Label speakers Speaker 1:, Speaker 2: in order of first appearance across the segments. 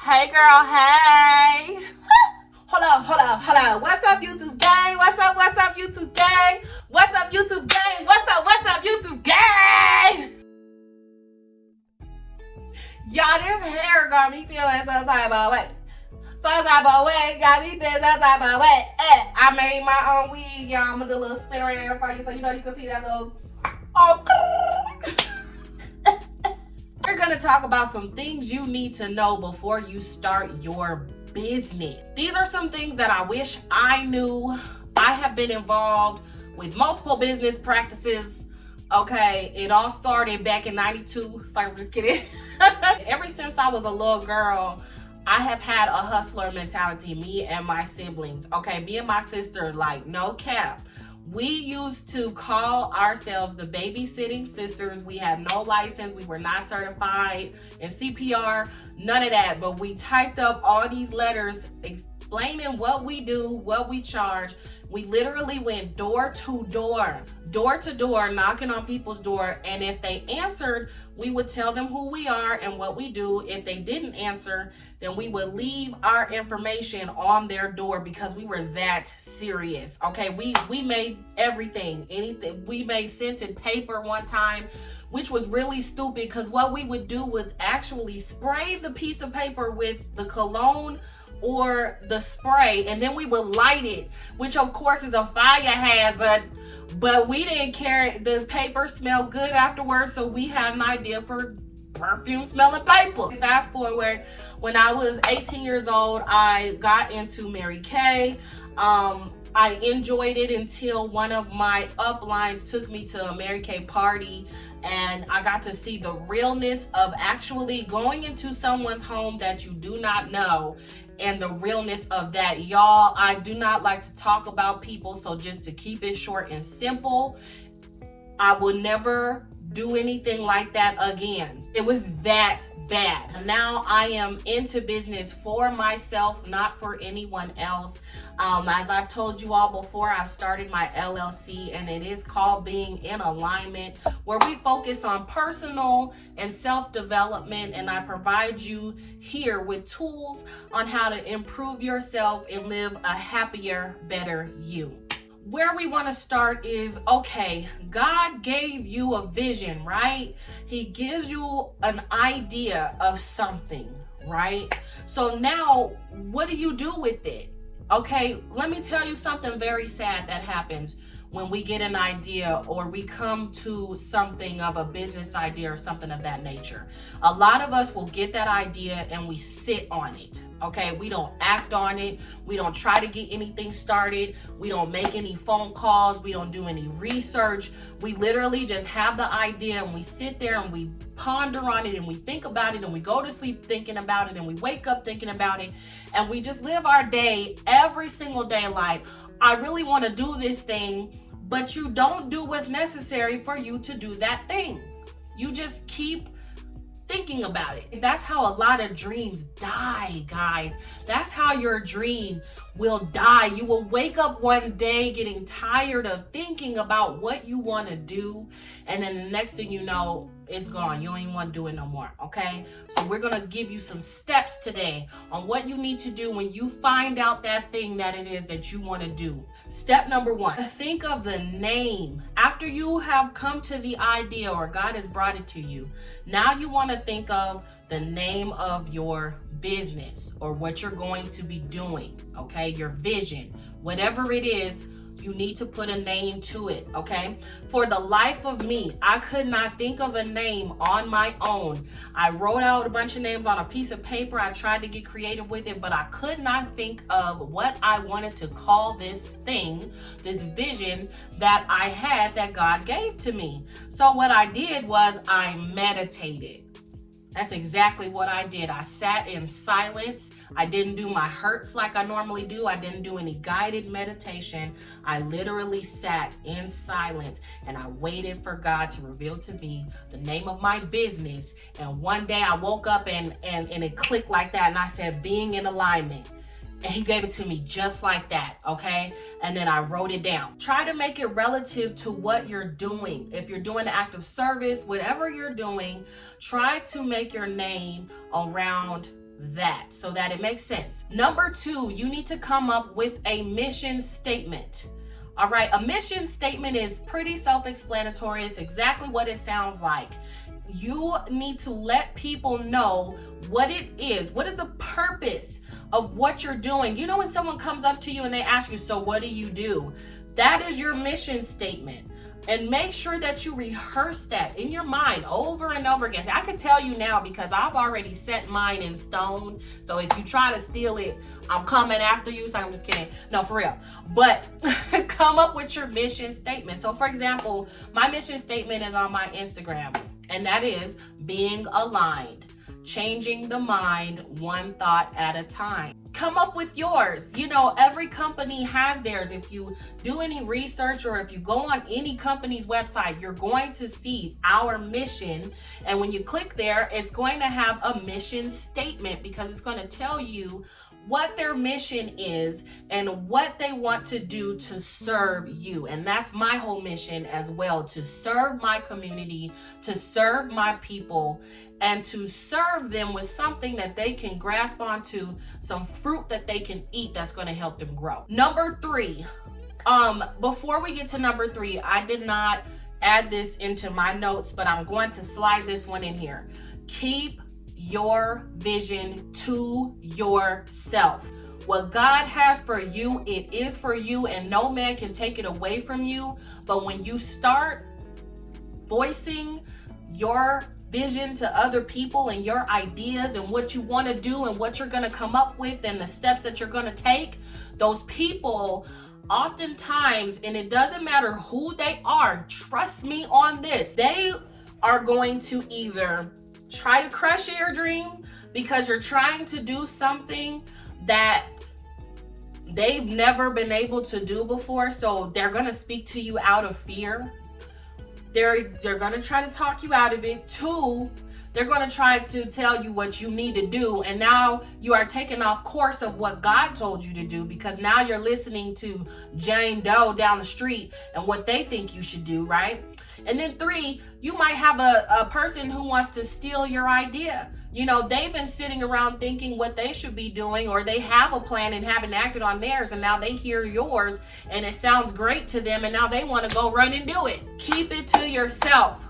Speaker 1: Hey girl, hey. Hold up. What's up, YouTube gang? What's up, YouTube gang? What's up, YouTube gang? What's up, YouTube gang? Y'all, this hair got me feeling some type of way. Got me feeling some type of way. I made my own wig, y'all. I'm gonna do a little spin around for you so you can see that little... Oh, we're gonna talk about some things you need to know before you start your business. These are some things that I wish I knew. I have been involved with multiple business practices. Okay, it all started back in '92. Sorry, I'm just kidding. Ever since I was a little girl, I have had a hustler mentality, me and my siblings. Okay, me and my sister, like, no cap. We used to call ourselves the babysitting sisters. We had no license. We were not certified in CPR, none of that. But we typed up all these letters explaining what we do, what we charge. We literally went door to door, knocking on people's door. And if they answered, we would tell them who we are and what we do. If they didn't answer, then we would leave our information on their door because we were that serious. Okay, we made anything. We made scented paper one time, which was really stupid because what we would do was actually spray the piece of paper with the cologne or the spray, and then we would light it, which of course is a fire hazard, but we didn't care. The paper smelled good afterwards, so we had an idea for perfume smelling paper. Fast forward, when I was 18 years old, I got into Mary Kay. I enjoyed it until one of my uplines took me to a Mary Kay party, and I got to see the realness of actually going into someone's home that you do not know, and the realness of that. Y'all, I do not like to talk about people, so just to keep it short and simple, I will never do anything like that again. It was that bad. Now I am into business for myself, not for anyone else. As I've told you all before, I've started my LLC, and it is called Being in Alignment, where we focus on personal and self-development, and I provide you here with tools on how to improve yourself and live a happier, better you. Where we want to start is, okay, God gave you a vision, right? He gives you an idea of something, right? So now, what do you do with it? Okay, let me tell you something very sad that happens when we get an idea or we come to something of a business idea or something of that nature. A lot of us will get that idea and we sit on it. Okay, we don't act on it. We don't try to get anything started. We don't make any phone calls. We don't do any research. We literally just have the idea and we sit there and we ponder on it and we think about it and we go to sleep thinking about it and we wake up thinking about it, and we just live our day every single day like, I really want to do this thing, but you don't do what's necessary for you to do that thing. You just keep thinking about it. That's how a lot of dreams die, guys. That's how your dream will die. You will wake up one day getting tired of thinking about what you want to do, and then the next thing you know, it's gone. You don't even want to do it no more, okay? So we're going to give you some steps today on what you need to do when you find out that thing that it is that you want to do. Step number 1, think of the name. After you have come to the idea or God has brought it to you, now you want to think of the name of your business or what you're going to be doing, okay? Your vision, whatever it is, you need to put a name to it, okay? For the life of me, I could not think of a name on my own. I wrote out a bunch of names on a piece of paper. I tried to get creative with it, but I could not think of what I wanted to call this thing, this vision that I had that God gave to me. So what I did was I meditated. That's exactly what I did. I sat in silence. I didn't do my hertz like I normally do. I didn't do any guided meditation. I literally sat in silence and I waited for God to reveal to me the name of my business. And one day I woke up and it clicked like that, and I said, Being in Alignment. And he gave it to me just like that, okay? And then I wrote it down. Try to make it relative to what you're doing. If you're doing active service, whatever you're doing, try to make your name around that so that it makes sense. Number 2, you need to come up with a mission statement. All right, a mission statement is pretty self-explanatory. It's exactly what it sounds like. You need to let people know what it is. What is the purpose of what you're doing? You know, when someone comes up to you and they ask you, so what do you do? That is your mission statement. And make sure that you rehearse that in your mind over and over again. I can tell you now because I've already set mine in stone. So if you try to steal it, I'm coming after you. So I'm just kidding. No, for real. But come up with your mission statement. So for example, my mission statement is on my Instagram, and that is being aligned. Changing the mind one thought at a time. Come up with yours. You know, every company has theirs. If you do any research or if you go on any company's website, you're going to see our mission. And when you click there, it's going to have a mission statement because it's going to tell you what their mission is and what they want to do to serve you. And that's my whole mission as well, to serve my community, to serve my people, and to serve them with something that they can grasp onto, some fruit that they can eat that's going to help them grow. Number 3, before we get to number 3, I did not add this into my notes, but I'm going to slide this one in here. Keep your vision to yourself. What God has for you, it is for you, and no man can take it away from you. But when you start voicing your vision to other people and your ideas and what you want to do and what you're going to come up with and the steps that you're going to take, those people oftentimes, and it doesn't matter who they are, trust me on this, they are going to either try to crush your dream because you're trying to do something that they've never been able to do before. So they're going to speak to you out of fear. They're going to try to talk you out of it. 2, they're going to try to tell you what you need to do. And now you are taking off course of what God told you to do because now you're listening to Jane Doe down the street and what they think you should do, right? And then 3, you might have a person who wants to steal your idea. You know, they've been sitting around thinking what they should be doing, or they have a plan and haven't acted on theirs, and now they hear yours and it sounds great to them, and now they want to go run and do it. Keep it to yourself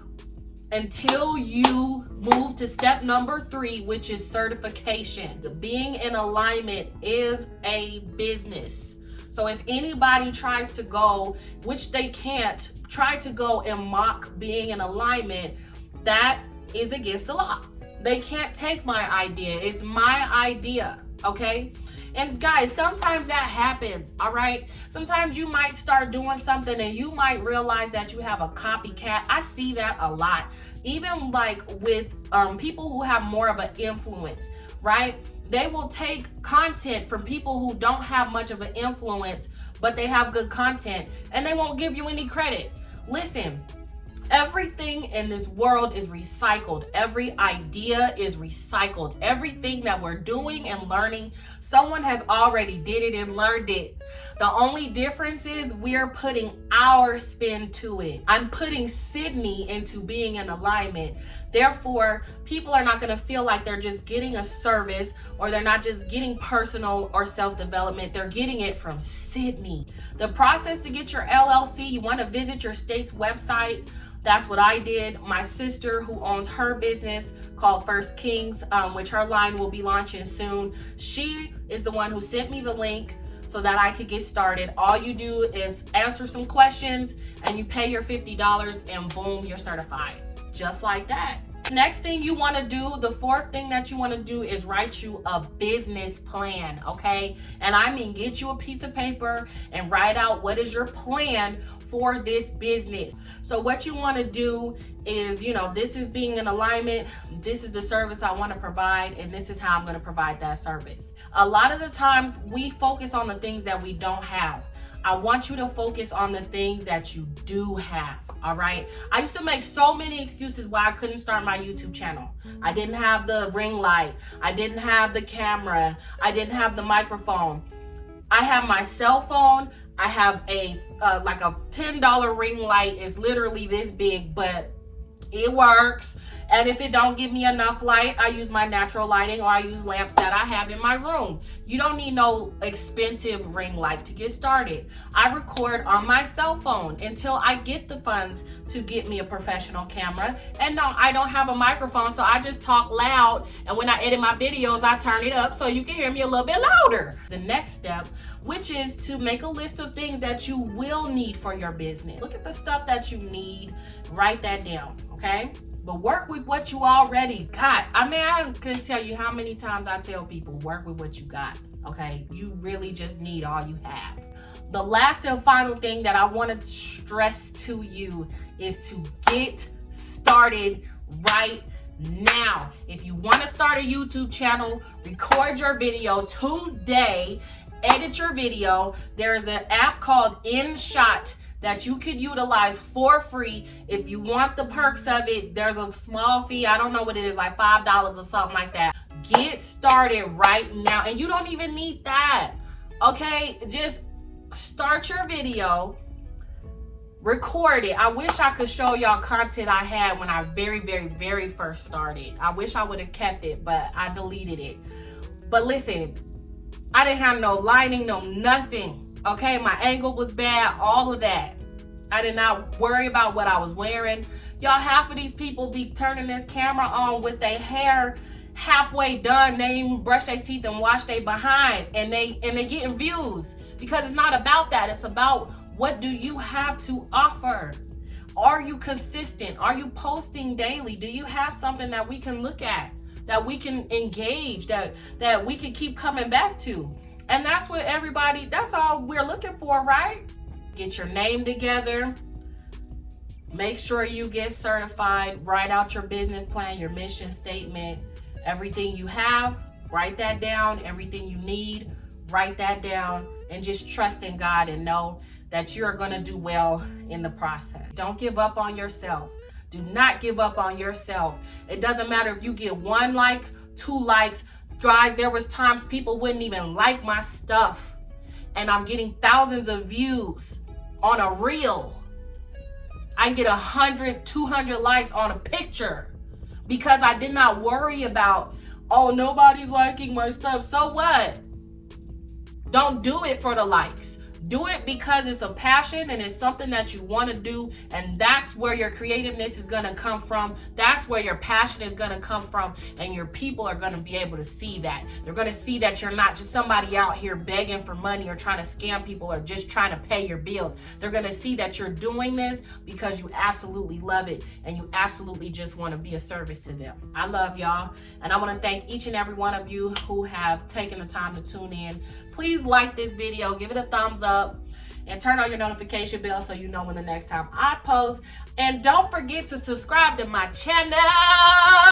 Speaker 1: until you move to step number 3, which is certification. Being in alignment is a business. So if anybody tries to go, which they can't, try to go and mock being in alignment, that is against the law. They can't take my idea. It's my idea, okay? And guys, sometimes that happens, all right? Sometimes you might start doing something and you might realize that you have a copycat. I see that a lot. Even like with people who have more of an influence, right? They will take content from people who don't have much of an influence, but they have good content, and they won't give you any credit. Listen, everything in this world is recycled. Every idea is recycled. Everything that we're doing and learning, someone has already did it and learned it. The only difference is we're putting our spin to it. I'm putting Sydney into being in alignment. Therefore, people are not going to feel like they're just getting a service, or they're not just getting personal or self-development. They're getting it from Sydney. The process to get your LLC, you want to visit your state's website. That's what I did. My sister, who owns her business called First Kings, which her line will be launching soon, she is the one who sent me the link so that I could get started. All you do is answer some questions and you pay your $50 and boom, you're certified. Just like that. Next thing you want to do, the 4th thing that you want to do is write you a business plan, okay? And I mean, get you a piece of paper and write out what is your plan for this business. So what you want to do is, you know, this is being in alignment. This is the service I want to provide, and this is how I'm going to provide that service. A lot of the times we focus on the things that we don't have. I want you to focus on the things that you do have, all right? I used to make so many excuses why I couldn't start my YouTube channel. I didn't have the ring light. I didn't have the camera. I didn't have the microphone. I have my cell phone. I have a like a $10 ring light. It's literally this big, but It works. And if it don't give me enough light, I use my natural lighting, or I use lamps that I have in my room. You don't need no expensive ring light to get started. I record on my cell phone until I get the funds to get me a professional camera. And no, I don't have a microphone, so I just talk loud. And when I edit my videos, I turn it up so you can hear me a little bit louder. The next step, which is to make a list of things that you will need for your business. Look at the stuff that you need, write that down, okay? But work with what you already got. I mean, I can tell you how many times I tell people, work with what you got, okay? You really just need all you have. The last and final thing that I want to stress to you is to get started right now. If you want to start a YouTube channel, record your video today, edit your video. There is an app called InShot that you could utilize for free. If you want the perks of it, there's a small fee. I don't know what it is, like $5 or something like that. Get started right now. And you don't even need that, okay? Just start your video, record it. I wish I could show y'all content I had when I very first started. I wish I would have kept it, but I deleted it. But listen, I didn't have no lighting, no nothing. Okay, my angle was bad, all of that. I did not worry about what I was wearing. Y'all, half of these people be turning this camera on with their hair halfway done. They ain't even brush their teeth and wash their behind, and they getting views. Because it's not about that. It's about, what do you have to offer? Are you consistent? Are you posting daily? Do you have something that we can look at, that we can engage, that we can keep coming back to? And that's what everybody, that's all we're looking for, right? Get your name together. Make sure you get certified. Write out your business plan, your mission statement, everything you have. Write that down. Everything you need, write that down. And just trust in God and know that you're going to do well in the process. Don't give up on yourself. Do not give up on yourself. It doesn't matter if you get 1 like, 2 likes. Guys, there was times people wouldn't even like my stuff, and I'm getting thousands of views on a reel. I get 100, 200 likes on a picture because I did not worry about, oh, nobody's liking my stuff. So what? Don't do it for the likes. Do it because it's a passion and it's something that you want to do, and that's where your creativeness is going to come from. That's where your passion is going to come from, and your people are going to be able to see that. They're going to see that you're not just somebody out here begging for money or trying to scam people or just trying to pay your bills. They're going to see that you're doing this because you absolutely love it and you absolutely just want to be a service to them. I love y'all, and I want to thank each and every one of you who have taken the time to tune in. Please like this video, give it a thumbs up, and turn on your notification bell so you know when the next time I post. And don't forget to subscribe to my channel.